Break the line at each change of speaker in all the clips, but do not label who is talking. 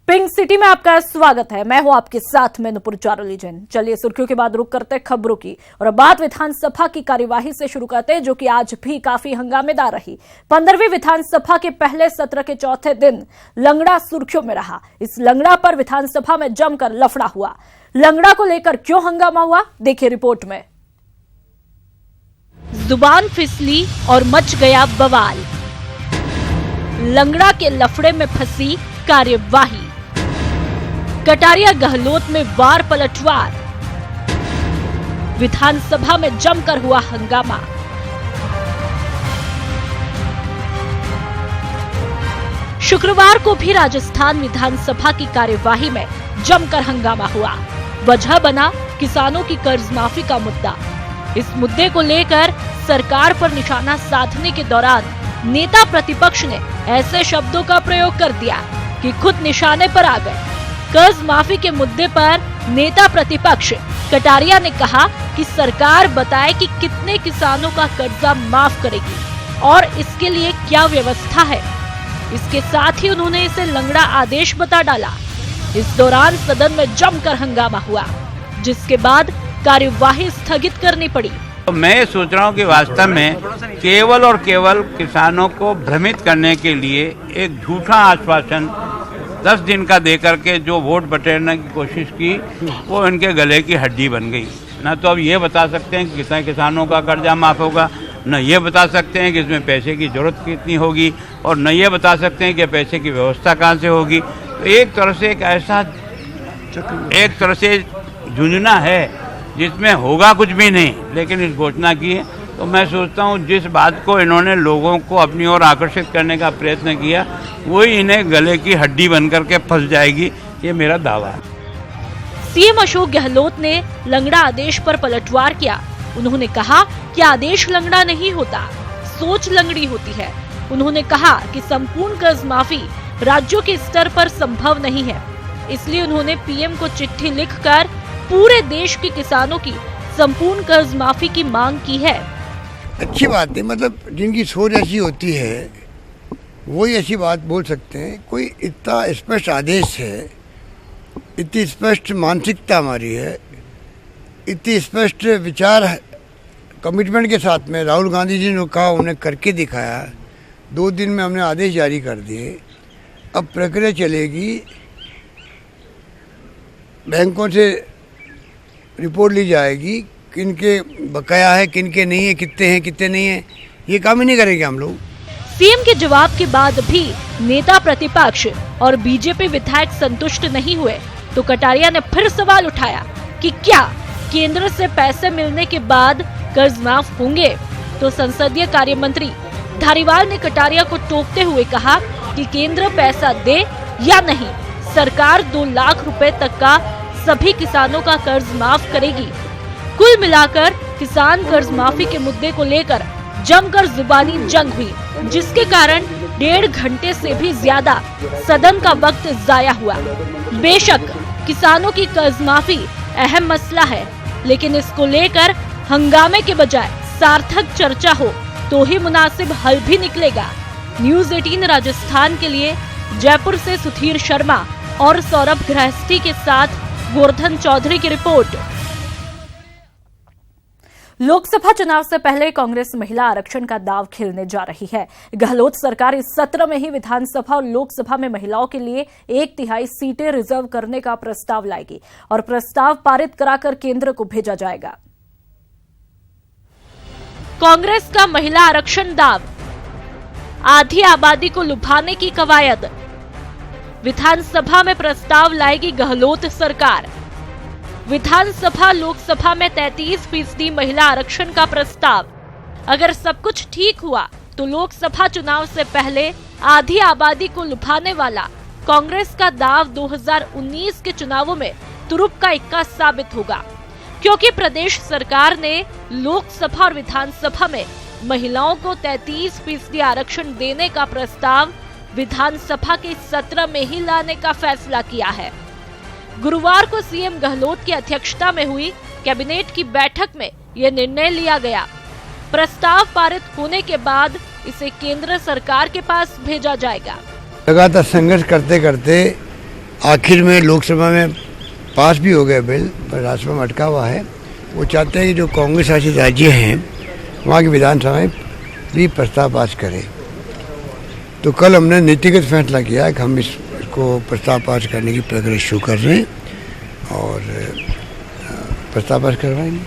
Pink city में आपका स्वागत है। मैं हूं आपके साथ में नुपुर चारोली जैन। चलिए सुर्खियों के बाद रुक करते खबरों की और अब बात विधानसभा की कार्यवाही से शुरू करते हैं, जो कि आज भी काफी हंगामेदार रही। 15वीं विधानसभा के पहले सत्र के चौथे दिन लंगड़ा सुर्खियों में रहा। इस लंगड़ा पर विधानसभा में जमकर लफड़ा हुआ। लंगड़ा को लेकर क्यों हंगामा हुआ, देखिए रिपोर्ट में। जुबान फिसली और मच गया बवाल। लंगड़ा के लफड़े में फंसी कार्यवाही। कटारिया गहलोत में वार पलटवार। विधानसभा में जमकर हुआ हंगामा। शुक्रवार को भी राजस्थान विधानसभा की कार्यवाही में जमकर हंगामा हुआ। वजह बना किसानों की कर्ज माफी का मुद्दा। इस मुद्दे को लेकर सरकार पर निशाना साधने के दौरान नेता प्रतिपक्ष ने ऐसे शब्दों का प्रयोग कर दिया कि खुद निशाने पर आ गए। कर्ज माफी के मुद्दे पर नेता प्रतिपक्ष कटारिया ने कहा कि सरकार बताए कि कितने किसानों का कर्जा माफ करेगी और इसके लिए क्या व्यवस्था है। इसके साथ ही उन्होंने इसे लंगड़ा आदेश बता डाला। इस दौरान सदन में जमकर हंगामा हुआ, जिसके बाद कार्यवाही स्थगित करनी पड़ी।
मैं ये सोच रहा हूँ कि वास्तव में केवल और केवल किसानों को भ्रमित करने के लिए एक झूठा आश्वासन 10 दिन का देकर के जो वोट बटेरने की कोशिश की, वो इनके गले की हड्डी बन गई। ना तो अब ये बता सकते हैं कि कितने किसानों का कर्जा माफ होगा, न ये बता सकते हैं कि इसमें पैसे की जरूरत कितनी होगी, और न ये बता सकते हैं कि पैसे की व्यवस्था कहाँ से होगी। तो एक तरह से झुंझुना है जिसमें होगा कुछ भी नहीं, लेकिन इस घोषणा की है। तो मैं सोचता हूँ जिस बात को इन्होंने लोगों को अपनी ओर आकर्षित करने का प्रयत्न किया, वही इन्हें गले की हड्डी बनकर के फंस जाएगी, ये मेरा दावा है।
सीएम अशोक गहलोत ने लंगड़ा आदेश पर पलटवार किया। उन्होंने कहा कि आदेश लंगड़ा नहीं होता, सोच लंगड़ी होती है। उन्होंने कहा कि संपूर्ण कर्ज माफी राज्यों के स्तर पर संभव नहीं है, इसलिए उन्होंने पीएम को चिट्ठी लिखकर पूरे देश के किसानों की संपूर्ण कर्ज माफी की मांग की है।
अच्छी बात है, मतलब जिनकी सोच ऐसी होती है वही ऐसी बात बोल सकते हैं। कोई इतना स्पष्ट आदेश है, इतनी स्पष्ट मानसिकता हमारी है, इतनी स्पष्ट विचार कमिटमेंट के साथ में राहुल गांधी जी ने कहा, उन्हें करके दिखाया। 2 दिन में हमने आदेश जारी कर दिए। अब प्रक्रिया चलेगी, बैंकों से रिपोर्ट ली जाएगी, किनके बकाया है, किनके नहीं है, कितने हैं कितने नहीं है, ये काम ही नहीं करेंगे हम लोग।
सीएम के जवाब के बाद भी नेता प्रतिपक्ष और बीजेपी विधायक संतुष्ट नहीं हुए, तो कटारिया ने फिर सवाल उठाया कि क्या केंद्र से पैसे मिलने के बाद कर्ज माफ होंगे। तो संसदीय कार्य मंत्री धारीवाल ने कटारिया को टोकते हुए कहा कि केंद्र पैसा दे या नहीं, सरकार 2 लाख रुपए तक का सभी किसानों का कर्ज माफ करेगी। कुल मिलाकर किसान कर्ज माफी के मुद्दे को लेकर जमकर जुबानी जंग हुई, जिसके कारण 1.5 घंटे से भी ज्यादा सदन का वक्त जाया हुआ। बेशक किसानों की कर्ज माफी अहम मसला है, लेकिन इसको लेकर हंगामे के बजाय सार्थक चर्चा हो तो ही मुनासिब हल भी निकलेगा। न्यूज़ 18 राजस्थान के लिए जयपुर से सुधीर शर्मा और सौरभ गृहस्थी के साथ गोवर्धन चौधरी की रिपोर्ट। लोकसभा चुनाव से पहले कांग्रेस महिला आरक्षण का दांव खेलने जा रही है। गहलोत सरकार इस सत्र में ही विधानसभा और लोकसभा में महिलाओं के लिए 1/3 सीटें रिजर्व करने का प्रस्ताव लाएगी और प्रस्ताव पारित कराकर केंद्र को भेजा जाएगा। कांग्रेस का महिला आरक्षण दांव, आधी आबादी को लुभाने की कवायद। विधानसभा में प्रस्ताव लाएगी गहलोत सरकार। विधानसभा लोकसभा में 33% महिला आरक्षण का प्रस्ताव। अगर सब कुछ ठीक हुआ तो लोकसभा चुनाव से पहले आधी आबादी को लुभाने वाला कांग्रेस का दांव 2019 के चुनावों में तुरुप का इक्का साबित होगा, क्योंकि प्रदेश सरकार ने लोकसभा और विधानसभा में महिलाओं को 33% आरक्षण देने का प्रस्ताव विधानसभा के सत्र में ही लाने का फैसला किया है। गुरुवार को सीएम गहलोत की अध्यक्षता में हुई कैबिनेट की बैठक में यह निर्णय लिया गया। प्रस्ताव पारित होने के बाद इसे केंद्र सरकार के पास भेजा जाएगा।
लगातार संघर्ष करते करते आखिर में लोकसभा में पास भी हो गया बिल, पर राज्यसभा में अटका हुआ है। वो चाहते हैं कि जो कांग्रेस शासित राज्य हैं वहाँ की विधानसभा में भी प्रस्ताव पास करें। तो कल हमने नीतिगत फैसला किया कि हम इसको प्रस्ताव पास करने की प्रक्रिया शुरू कर रहे हैं और प्रस्ताव पास करवाएंगे।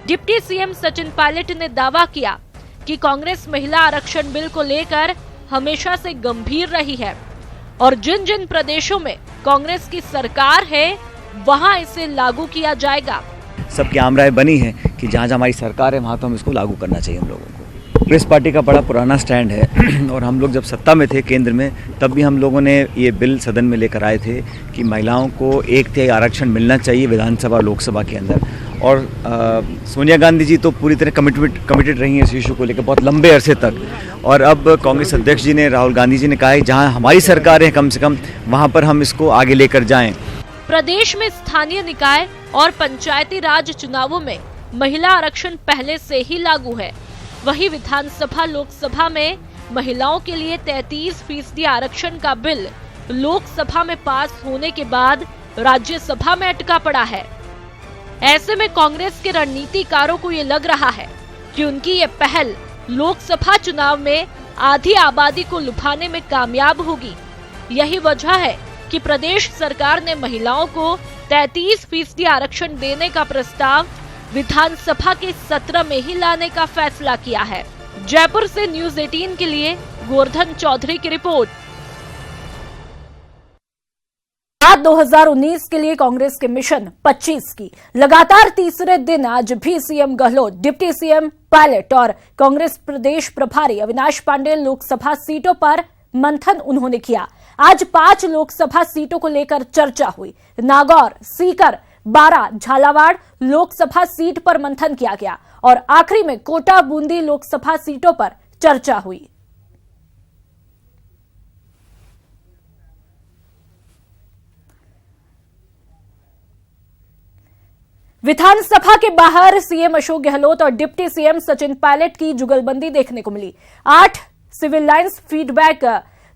डिप्टी सीएम सचिन पायलट ने दावा किया कि कांग्रेस महिला आरक्षण बिल को लेकर हमेशा से गंभीर रही है और जिन जिन प्रदेशों में कांग्रेस की सरकार है वहां इसे लागू किया जाएगा।
सबकी आम राय बनी है कि जहाँ जहाँ हमारी सरकार है वहाँ तो हम इसको लागू करना चाहिए। हम लोगों को प्रेस पार्टी का बड़ा पुराना स्टैंड है और हम लोग जब सत्ता में थे केंद्र में तब भी हम लोगों ने ये बिल सदन में लेकर आए थे कि महिलाओं को 1/3 आरक्षण मिलना चाहिए विधानसभा लोकसभा के अंदर। और सोनिया गांधी जी तो पूरी तरह कमिटेड रही हैं इस इशू को लेकर बहुत लंबे अरसे तक। और अब कांग्रेस अध्यक्ष जी ने, राहुल गांधी जी ने कहा है जहाँ हमारी सरकार है कम से कम वहाँ पर हम इसको आगे लेकर जाएं।
प्रदेश में स्थानीय निकाय और पंचायती राज चुनावों में महिला आरक्षण पहले से ही लागू है। वहीं विधानसभा लोकसभा में महिलाओं के लिए 33% आरक्षण का बिल लोकसभा में पास होने के बाद राज्यसभा में अटका पड़ा है। ऐसे में कांग्रेस के रणनीतिकारों को ये लग रहा है कि उनकी ये पहल लोकसभा चुनाव में आधी आबादी को लुभाने में कामयाब होगी। यही वजह है कि प्रदेश सरकार ने महिलाओं को 33% आरक्षण देने का प्रस्ताव विधानसभा के सत्र में ही लाने का फैसला किया है। जयपुर से न्यूज़ 18 के लिए गोवर्धन चौधरी की रिपोर्ट। 2019 के लिए कांग्रेस के मिशन 25 की लगातार तीसरे दिन आज भी CM Gehlot, deputy CM pilot और कांग्रेस प्रदेश प्रभारी अविनाश पांडे लोकसभा सीटों पर मंथन उन्होंने किया। आज 5 लोकसभा सीटों को लेकर चर्चा हुई। नागौर, सीकर, बारां, झालावाड़ लोकसभा सीट पर मंथन किया गया और आखिरी में कोटा, बूंदी लोकसभा सीटों पर चर्चा हुई। विधानसभा के बाहर सीएम अशोक गहलोत और डिप्टी सीएम सचिन पायलट की जुगलबंदी देखने को मिली। 8 सिविल लाइंस फीडबैक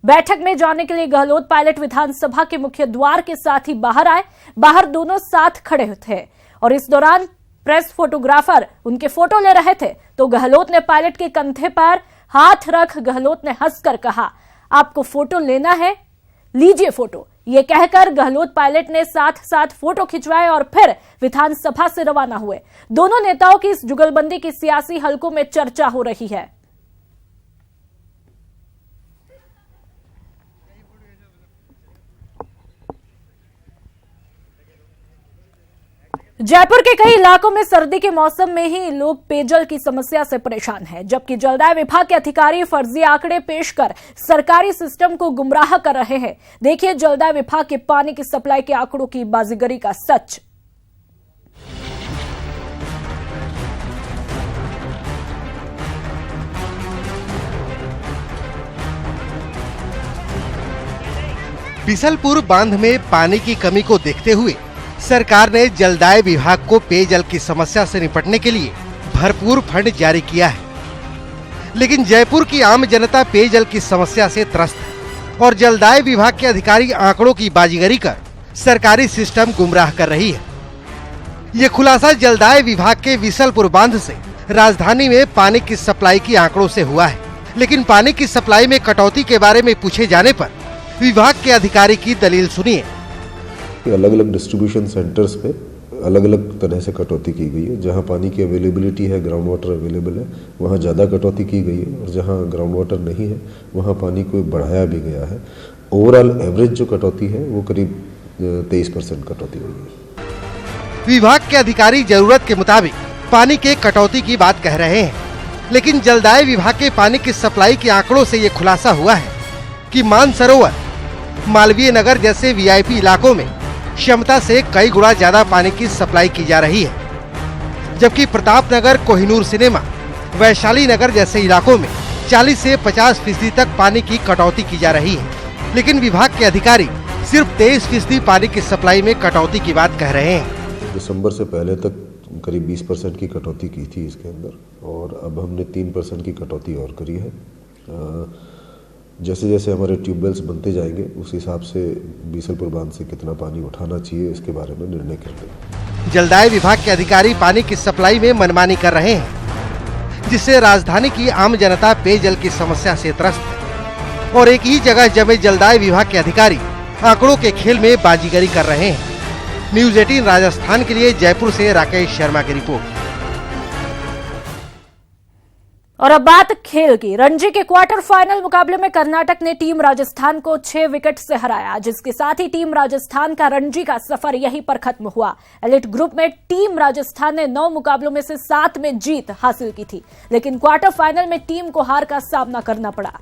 बैठक में जाने के लिए गहलोत पायलट विधानसभा के मुख्य द्वार के साथ ही बाहर आए। बाहर दोनों साथ खड़े थे और इस दौरान प्रेस फोटोग्राफर उनके फोटो ले रहे थे तो गहलोत ने पायलट के कंधे पर हाथ रख गहलोत ने हंसकर कहा, आपको फोटो लेना है, लीजिए फोटो। ये कहकर गहलोत पायलट ने साथ साथ फोटो खिंचवाए और फिर विधानसभा से रवाना हुए। दोनों नेताओं की इस जुगलबंदी की सियासी हलकों में चर्चा हो रही है। जयपुर के कई इलाकों में सर्दी के मौसम में ही लोग पेयजल की समस्या से परेशान हैं, जबकि जलदाय विभाग के अधिकारी फर्जी आंकड़े पेश कर सरकारी सिस्टम को गुमराह कर रहे हैं। देखिए जलदाय विभाग के पानी की सप्लाई के आंकड़ों की बाजीगरी का सच।
बिसलपुर बांध में पानी की कमी को देखते हुए सरकार ने जलदाय विभाग को पेयजल की समस्या से निपटने के लिए भरपूर फंड जारी किया है, लेकिन जयपुर की आम जनता पेयजल की समस्या से त्रस्त है और जलदाय विभाग के अधिकारी आंकड़ों की बाजीगरी कर सरकारी सिस्टम गुमराह कर रही है। ये खुलासा जलदाय विभाग के बिसलपुर बांध से राजधानी में पानी की सप्लाई की आंकड़ों से हुआ है, लेकिन पानी की सप्लाई में कटौती के बारे में पूछे जाने पर विभाग के अधिकारी की दलील सुनिए।
अलग अलग डिस्ट्रीब्यूशन सेंटर्स पे अलग अलग तरह से कटौती की गई है। जहां पानी की अवेलेबिलिटी है, ग्राउंड वाटर अवेलेबल है, वहां ज़्यादा कटौती की गई है और जहां ग्राउंड वाटर नहीं है वहां पानी को बढ़ाया भी गया है। ओवरऑल एवरेज जो कटौती है वो करीब 23% कटौती हुई है।
विभाग के अधिकारी जरूरत के मुताबिक पानी के कटौती की बात कह रहे हैं, लेकिन जलदाय विभाग के पानी की सप्लाई के आंकड़ों से ये खुलासा हुआ है कि मानसरोवर, मालवीय नगर जैसे वीआईपी इलाकों में क्षमता से कई गुना ज्यादा पानी की सप्लाई की जा रही है, जबकि प्रताप नगर, कोहिनूर सिनेमा, वैशाली नगर जैसे इलाकों में 40 से 50% तक पानी की कटौती की जा रही है, लेकिन विभाग के अधिकारी सिर्फ 23% पानी की सप्लाई में कटौती की बात कह रहे हैं।
दिसंबर से पहले तक करीब 20% की कटौती की थी इसके अंदर और अब हमने 3% की कटौती और करी है। जैसे जैसे हमारे ट्यूबवेल्स बनते जाएंगे उस हिसाब से बीसलपुर बांध से कितना पानी उठाना चाहिए इसके बारे में निर्णय करेंगे।
जलदाय विभाग के अधिकारी पानी की सप्लाई में मनमानी कर रहे हैं, जिससे राजधानी की आम जनता पेयजल की समस्या से त्रस्त है और एक ही जगह जमे जलदाय विभाग के अधिकारी आंकड़ों के खेल में बाजीगरी कर रहे हैं। न्यूज़ 18 राजस्थान के लिए जयपुर से राकेश शर्मा की रिपोर्ट।
और अब बात खेल की। रणजी के क्वार्टर फाइनल मुकाबले में कर्नाटक ने टीम राजस्थान को 6 विकेट से हराया, जिसके साथ ही टीम राजस्थान का रणजी का सफर यहीं पर खत्म हुआ। एलिट ग्रुप में टीम राजस्थान ने 9 मुकाबलों में से 7 में जीत हासिल की थी, लेकिन क्वार्टर फाइनल में टीम को हार का सामना करना पड़ा।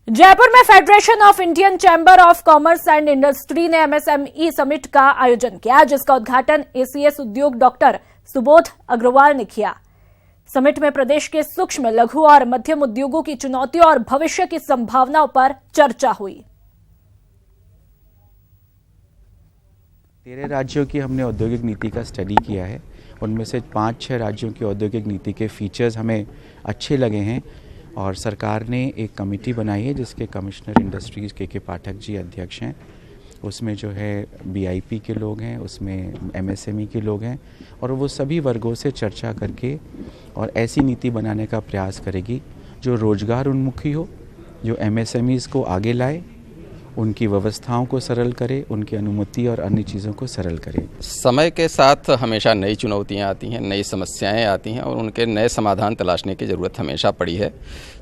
जयपुर में federation of Indian chamber of commerce and industry ने एमएसएमई समिट का आयोजन किया, जिसका उद्घाटन एसीएस उद्योग डॉक्टर सुबोध अग्रवाल ने किया। समिट में प्रदेश के सूक्ष्म, लघु और मध्यम उद्योगों की चुनौतियों और भविष्य की संभावनाओं पर चर्चा हुई।
13 राज्यों की हमने औद्योगिक नीति का स्टडी किया है। उनमें से 5-6 राज्यों की औद्योगिक नीति के फीचर्स हमें अच्छे लगे हैं और सरकार ने एक कमेटी बनाई है जिसके कमिश्नर इंडस्ट्रीज के पाठक जी अध्यक्ष हैं। उसमें जो है बीआईपी के लोग हैं, उसमें एमएसएमई के लोग हैं और वो सभी वर्गों से चर्चा करके और ऐसी नीति बनाने का प्रयास करेगी जो रोजगार उन्मुखी हो, जो एमएसएमईज को आगे लाए, उनकी व्यवस्थाओं को सरल करे, उनकी अनुमति और अन्य चीज़ों को सरल करे।
समय के साथ हमेशा नई चुनौतियां आती हैं, नई समस्याएं आती हैं और उनके नए समाधान तलाशने की ज़रूरत हमेशा पड़ी है।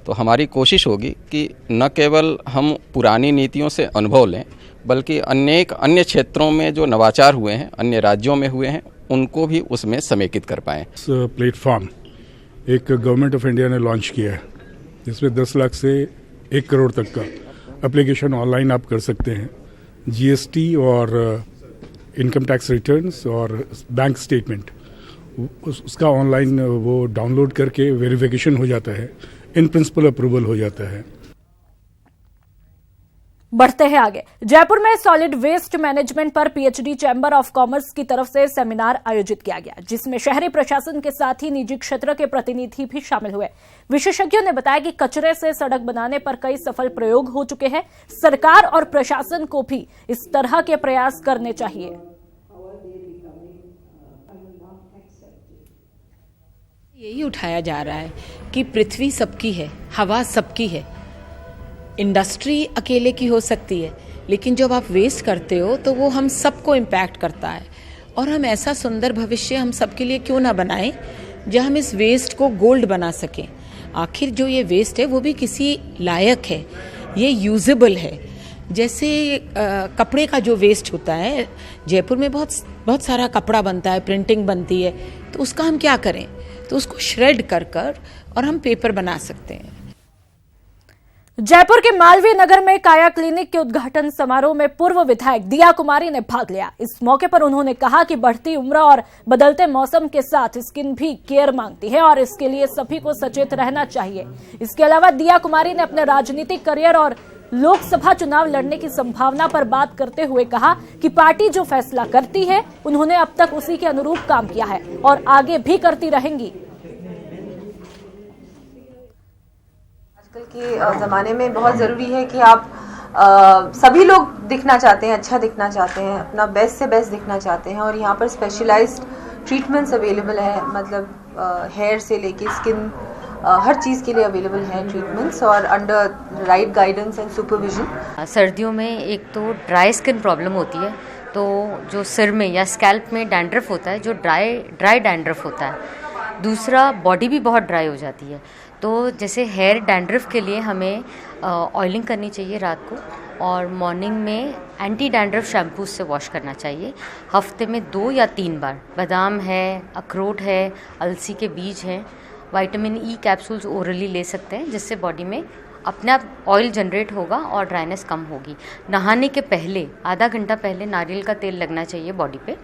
तो हमारी कोशिश होगी कि न केवल हम पुरानी नीतियों से अनुभव लें, बल्कि अनेक अन्य क्षेत्रों में जो नवाचार हुए हैं, अन्य राज्यों में हुए हैं, उनको भी उसमें समेकित कर पाएँ।
प्लेटफॉर्म एक गवर्नमेंट ऑफ इंडिया ने लॉन्च किया है, जिसमें 10 लाख से 1 करोड़ तक का एप्लीकेशन ऑनलाइन आप कर सकते हैं। जीएसटी और इनकम टैक्स रिटर्न्स और बैंक स्टेटमेंट उसका ऑनलाइन वो डाउनलोड करके वेरिफिकेशन हो जाता है, इन प्रिंसिपल अप्रूवल हो जाता है।
बढ़ते हैं आगे। जयपुर में सॉलिड वेस्ट मैनेजमेंट पर पीएचडी चैम्बर ऑफ कॉमर्स की तरफ से सेमिनार आयोजित किया गया, जिसमें शहरी प्रशासन के साथ ही निजी क्षेत्र के प्रतिनिधि भी शामिल हुए। विशेषज्ञों ने बताया कि कचरे से सड़क बनाने पर कई सफल प्रयोग हो चुके हैं। सरकार और प्रशासन को भी इस तरह के प्रयास करने चाहिए।
यही उठाया जा रहा है कि पृथ्वी सबकी है, हवा सबकी है। इंडस्ट्री अकेले की हो सकती है, लेकिन जब आप वेस्ट करते हो तो वो हम सबको इम्पैक्ट करता है। और हम ऐसा सुंदर भविष्य हम सबके लिए क्यों ना बनाएं जहां हम इस वेस्ट को गोल्ड बना सकें। आखिर जो ये वेस्ट है वो भी किसी लायक है, ये यूजेबल है। जैसे कपड़े का जो वेस्ट होता है, जयपुर में बहुत सारा कपड़ा बनता है, प्रिंटिंग बनती है, तो उसका हम क्या करें, तो उसको श्रेड कर और हम पेपर बना सकते हैं।
जयपुर के मालवीय नगर में काया क्लिनिक के उद्घाटन समारोह में पूर्व विधायक दिया कुमारी ने भाग लिया। इस मौके पर उन्होंने कहा कि बढ़ती उम्र और बदलते मौसम के साथ स्किन भी केयर मांगती है और इसके लिए सभी को सचेत रहना चाहिए। इसके अलावा दिया कुमारी ने अपने राजनीतिक करियर और लोकसभा चुनाव लड़ने की संभावना पर बात करते हुए कहा कि पार्टी जो फैसला करती है उन्होंने अब तक उसी के अनुरूप काम किया है और आगे भी करती रहेंगी।
आजकल के ज़माने में बहुत ज़रूरी है कि आप सभी लोग दिखना चाहते हैं, अच्छा दिखना चाहते हैं, अपना बेस्ट से बेस्ट दिखना चाहते हैं और यहाँ पर स्पेशलाइज्ड ट्रीटमेंट्स अवेलेबल है। मतलब हेयर से लेके स्किन, हर चीज़ के लिए अवेलेबल है ट्रीटमेंट्स और under right guidance and supervision.
सर्दियों में एक तो ड्राई स्किन प्रॉब्लम होती है, तो जो सिर में या स्कैल्प में डैंड्रफ होता है, जो ड्राई डैंड्रफ होता है। दूसरा, बॉडी भी बहुत ड्राई हो जाती है, तो जैसे हेयर डैंड्रफ के लिए हमें ऑयलिंग करनी चाहिए रात को और मॉर्निंग में एंटी डैंड्रफ शैम्पू से वॉश करना चाहिए। हफ्ते में 2 या 3 बार। बादाम है, अखरोट है, अलसी के बीज हैं, विटामिन ई कैप्सूल्स ओरली ले सकते हैं, जिससे बॉडी में अपने आप ऑयल जनरेट होगा और ड्राइनेस कम होगी। नहाने के पहले आधा घंटा पहले नारियल का तेल लगना चाहिए बॉडी पे।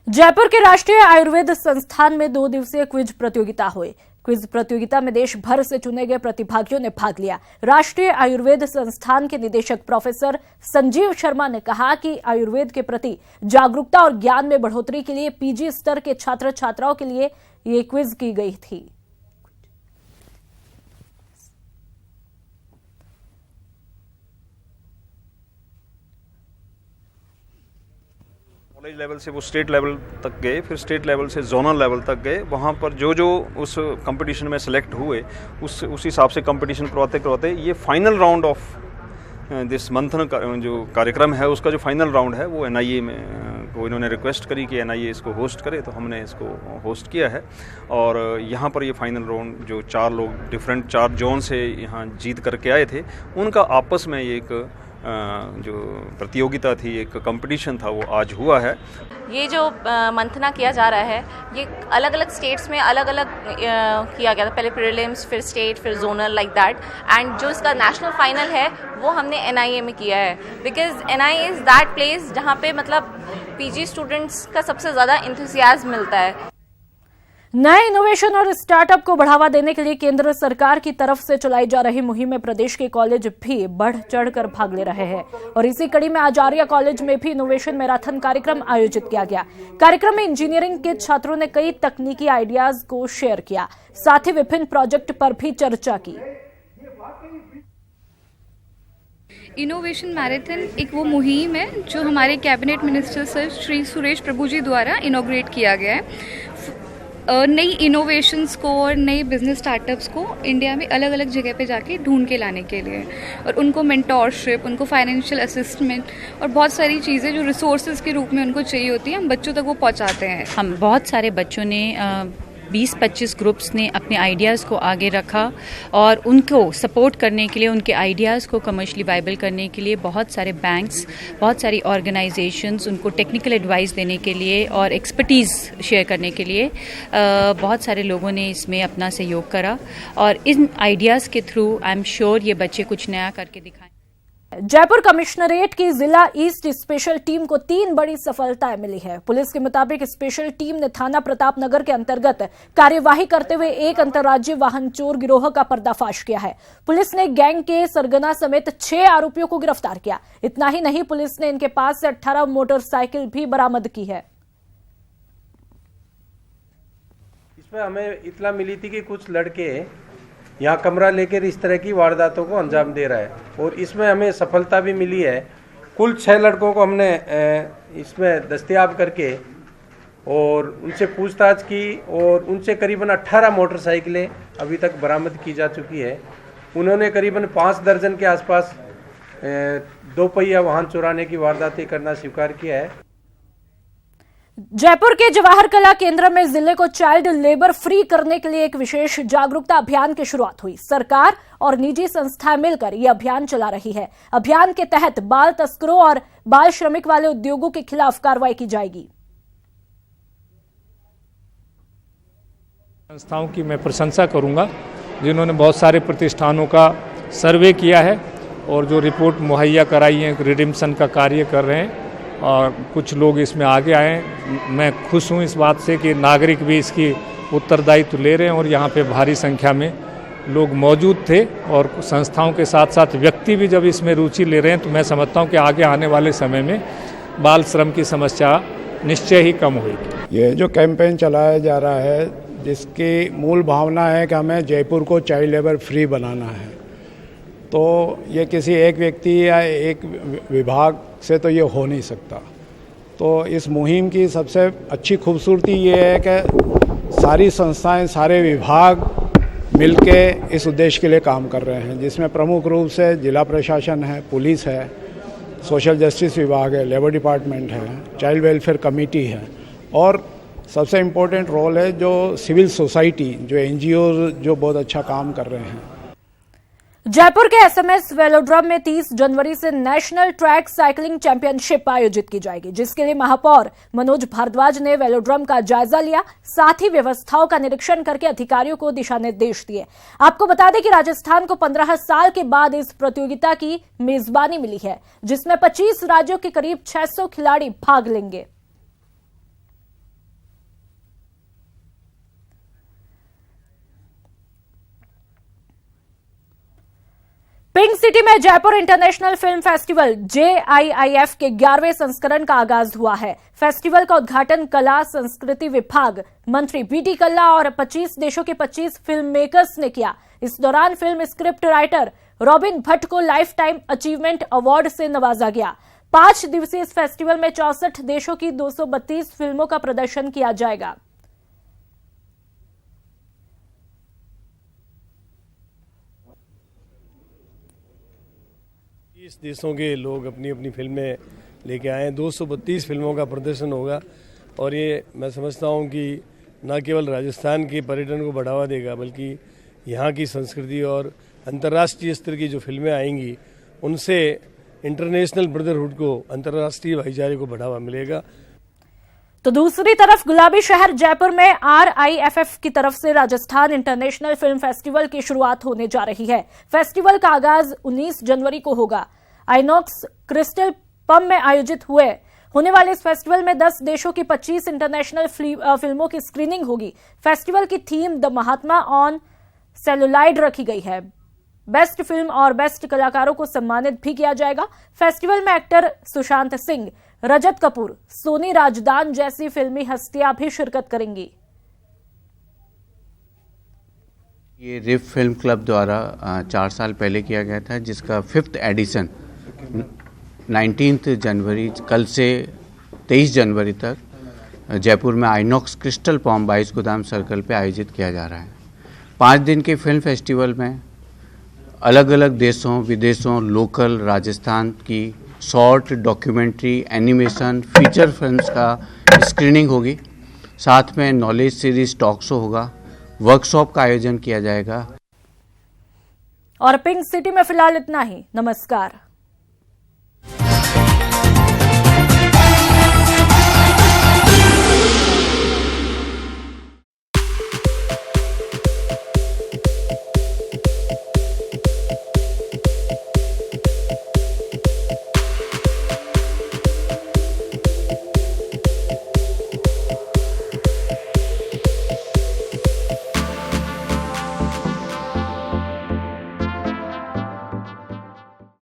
जयपुर के राष्ट्रीय आयुर्वेद संस्थान में 2 दिवसीय क्विज प्रतियोगिता हुई। क्विज प्रतियोगिता में देश भर से चुने गए प्रतिभागियों ने भाग लिया। राष्ट्रीय आयुर्वेद संस्थान के निदेशक प्रोफेसर संजीव शर्मा ने कहा कि आयुर्वेद के प्रति जागरूकता और ज्ञान में बढ़ोतरी के लिए पीजी स्तर के छात्र छात्राओं के लिए ये क्विज की गई थी।
कॉलेज लेवल से वो स्टेट लेवल तक गए, फिर स्टेट लेवल से जोनल लेवल तक गए। वहाँ पर जो जो उस कंपटीशन में सेलेक्ट हुए उस हिसाब से कंपटीशन करवाते करवाते ये फाइनल राउंड ऑफ दिस मंथन का जो कार्यक्रम है उसका जो फाइनल राउंड है वो एनआईए में को इन्होंने रिक्वेस्ट करी कि एनआईए इसको होस्ट करे, तो हमने इसको होस्ट किया है। और यहाँ पर ये फाइनल राउंड जो 4 लोग डिफरेंट 4 जोन से यहाँ जीत करके आए थे उनका आपस में ये एक जो प्रतियोगिता थी, एक कंपटीशन था, वो आज हुआ है।
ये जो मंथना किया जा रहा है ये अलग अलग स्टेट्स में अलग अलग किया गया था। पहले प्रीलिम्स, फिर स्टेट, फिर जोनल, लाइक दैट। एंड जो इसका नेशनल फाइनल है वो हमने एनआईए में किया है, because NIA is that place जहाँ पे मतलब पीजी स्टूडेंट्स का सबसे ज़्यादा इंथुसियाज्म मिलता है।
नए इनोवेशन और स्टार्टअप को बढ़ावा देने के लिए केंद्र सरकार की तरफ से चलाई जा रही मुहिम में प्रदेश के कॉलेज भी बढ़ चढ़कर भाग ले रहे हैं और इसी कड़ी में आज आर्या कॉलेज में भी इनोवेशन मैराथन कार्यक्रम आयोजित किया गया। कार्यक्रम में इंजीनियरिंग के छात्रों ने कई तकनीकी आइडियाज को शेयर किया, साथ ही विभिन्न प्रोजेक्ट पर भी चर्चा की।
इनोवेशन मैराथन एक वो मुहिम है जो हमारे cabinet minister sir Shri Suresh Prabhu ji द्वारा इनॉग्रेट किया गया है। नई इनोवेशंस को और नए बिजनेस स्टार्टअप्स को इंडिया में अलग अलग जगह पे जाके ढूंढ के लाने के लिए और उनको मेंटोरशिप, उनको फाइनेंशियल असिस्टमेंट और बहुत सारी चीज़ें जो रिसोर्सेज के रूप में उनको चाहिए होती है, हम बच्चों तक वो पहुंचाते हैं।
हम बहुत सारे बच्चों ने 20-25 ग्रुप्स ने अपने आइडियाज़ को आगे रखा और उनको सपोर्ट करने के लिए, उनके आइडियाज़ को कमर्शियली वाइबल करने के लिए बहुत सारे बैंक्स, बहुत सारी ऑर्गेनाइजेशंस उनको टेक्निकल एडवाइस देने के लिए और एक्सपर्टीज़ शेयर करने के लिए बहुत सारे लोगों ने इसमें अपना सहयोग करा और इन आइडियाज़ के थ्रू आई एम श्योर ये बच्चे कुछ नया करके दिखाएं।
जयपुर कमिश्नरेट की जिला ईस्ट स्पेशल टीम को 3 बड़ी सफलताएं मिली है। पुलिस के मुताबिक स्पेशल टीम ने थाना प्रताप नगर के अंतर्गत कार्यवाही करते हुए एक अंतर्राज्यीय वाहन चोर गिरोह का पर्दाफाश किया है। पुलिस ने गैंग के सरगना समेत 6 आरोपियों को गिरफ्तार किया। इतना ही नहीं, पुलिस ने इनके पास से 18 मोटरसाइकिल भी बरामद की है।
इसमें हमें इत्तला मिली थी कि कुछ लड़के यहाँ कमरा लेकर इस तरह की वारदातों को अंजाम दे रहा है और इसमें हमें सफलता भी मिली है। कुल 6 लड़कों को हमने इसमें दस्तयाब करके और उनसे पूछताछ की और उनसे करीबन 18 मोटरसाइकिलें अभी तक बरामद की जा चुकी है। उन्होंने करीबन 5 दर्जन के आसपास 2 पहिया वाहन चुराने की वारदातें करना स्वीकार किया है।
जयपुर के जवाहर कला केंद्र में जिले को चाइल्ड लेबर फ्री करने के लिए एक विशेष जागरूकता अभियान की शुरुआत हुई। सरकार और निजी संस्थाएं मिलकर यह अभियान चला रही है। अभियान के तहत बाल तस्करों और बाल श्रमिक वाले उद्योगों के खिलाफ कार्रवाई की जाएगी।
संस्थाओं की मैं प्रशंसा करूंगा जिन्होंने बहुत सारे प्रतिष्ठानों का सर्वे किया है और जो रिपोर्ट मुहैया कराई है, रिडिम्पशन का कार्य कर रहे हैं और कुछ लोग इसमें आगे आए। मैं खुश हूँ इस बात से कि नागरिक भी इसकी उत्तरदायित्व ले रहे हैं और यहाँ पे भारी संख्या में लोग मौजूद थे और संस्थाओं के साथ साथ व्यक्ति भी जब इसमें रुचि ले रहे हैं तो मैं समझता हूँ कि आगे आने वाले समय में बाल श्रम की समस्या निश्चय ही कम होगी।
ये जो कैंपेन चलाया जा रहा है जिसकी मूल भावना है कि हमें जयपुर को चाइल्ड लेबर फ्री बनाना है, तो ये किसी एक व्यक्ति या एक विभाग से तो ये हो नहीं सकता। तो इस मुहिम की सबसे अच्छी खूबसूरती ये है कि सारी संस्थाएं, सारे विभाग मिलके इस उद्देश्य के लिए काम कर रहे हैं, जिसमें प्रमुख रूप से जिला प्रशासन है, पुलिस है, सोशल जस्टिस विभाग है, लेबर डिपार्टमेंट है, चाइल्ड वेलफेयर कमेटी है और सबसे इम्पोर्टेंट रोल है जो सिविल सोसाइटी, जो एनजीओ जो बहुत अच्छा काम कर रहे हैं।
जयपुर के एसएमएस वेलोड्रम में 30 जनवरी से नेशनल ट्रैक साइकिलिंग चैंपियनशिप आयोजित की जाएगी, जिसके लिए महापौर मनोज भारद्वाज ने वेलोड्रम का जायजा लिया, साथ ही व्यवस्थाओं का निरीक्षण करके अधिकारियों को दिशा निर्देश दिए। आपको बता दें कि राजस्थान को 15 साल के बाद इस प्रतियोगिता की मेजबानी मिली है, जिसमें 25 राज्यों के करीब 600 खिलाड़ी भाग लेंगे। सिटी में Jaipur international film festival JIIF के 11वें संस्करण का आगाज हुआ है। फेस्टिवल का उद्घाटन कला संस्कृति विभाग मंत्री BD कल्ला और 25 देशों के 25 फिल्म मेकर्स ने किया। इस दौरान film script writer robin Bhatt को लाइफ टाइम अचीवमेंट अवार्ड से नवाजा गया। 5 दिवसीय इस फेस्टिवल में 64 देशों की 232 फिल्मों का प्रदर्शन किया जाएगा।
इस देशों के लोग अपनी अपनी फिल्में लेके आए। 232 फिल्मों का प्रदर्शन होगा और ये मैं समझता हूँ कि न केवल राजस्थान के पर्यटन को बढ़ावा देगा बल्कि यहाँ की संस्कृति और अंतर्राष्ट्रीय स्तर की जो फिल्में आएंगी उनसे इंटरनेशनल ब्रदरहुड को, अंतर्राष्ट्रीय भाईचारे को बढ़ावा मिलेगा।
तो दूसरी तरफ गुलाबी शहर जयपुर में RIFF की तरफ से राजस्थान इंटरनेशनल फिल्म फेस्टिवल की शुरुआत होने जा रही है। फेस्टिवल का आगाज 19 जनवरी को होगा। आइनॉक्स क्रिस्टल पब में आयोजित होने वाले इस फेस्टिवल में 10 देशों की 25 इंटरनेशनल फिल्मों की स्क्रीनिंग होगी। फेस्टिवल की थीम द महात्मा ऑन सेलुलाइड रखी गई है। बेस्ट फिल्म और बेस्ट कलाकारों को सम्मानित भी किया जाएगा। फेस्टिवल में एक्टर सुशांत सिंह, रजत कपूर, सोनी राजदान जैसी फिल्मी हस्तियां भी शिरकत करेंगी।
ये रिफ फिल्म क्लब द्वारा 4 साल पहले किया गया था, जिसका 5th एडिशन 19 जनवरी कल से 23 जनवरी तक जयपुर में आइनॉक्स क्रिस्टल पॉम 22 गोदाम सर्कल पे आयोजित किया जा रहा है। 5 दिन के फिल्म फेस्टिवल में अलग अलग देशों विदेशों, लोकल, राजस्थान की short, documentary, animation, feature films का स्क्रीनिंग होगी। साथ में नॉलेज सीरीज टॉक शो होगा, वर्कशॉप का आयोजन किया जाएगा।
और पिंक सिटी में फिलहाल इतना ही। नमस्कार।